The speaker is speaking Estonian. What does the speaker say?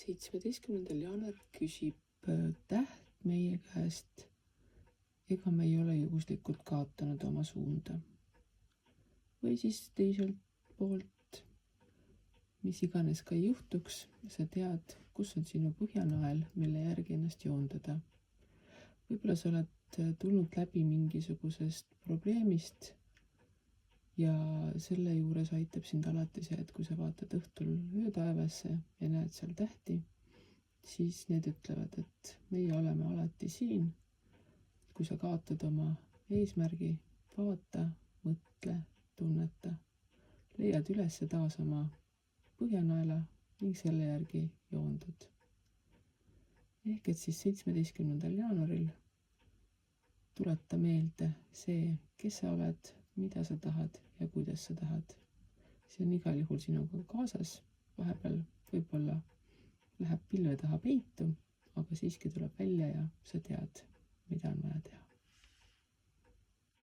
17. jaanuaril küsib täht meie käest, ega me ei ole juhuslikult kaotanud oma suunda. Või siis teiselt poolt, mis iganes ka ei juhtuks, sa tead, kus on sinu põhjanael, mille järgi ennast joondada. Võib-olla sa oled tulnud läbi mingisugusest probleemist ja selle juures aitab sind alati see, et kui sa vaatad õhtul öötaevasse ja näed seal tähti, siis need ütlevad, et meie oleme alati siin. Kui sa kaotad oma eesmärgi, vaata, mõtle, tunneta, leiad üles taas oma põhjanaela ning selle järgi joondud. Ehk et siis 17. jaanuaril tuleta meelde see, kes sa oled, mida sa tahad ja kuidas sa tahad. See on igal juhul sinuga kaasas, vahepeal võib-olla läheb pilve taha peitu, aga siiski tuleb välja ja sa tead, mida on vaja teha.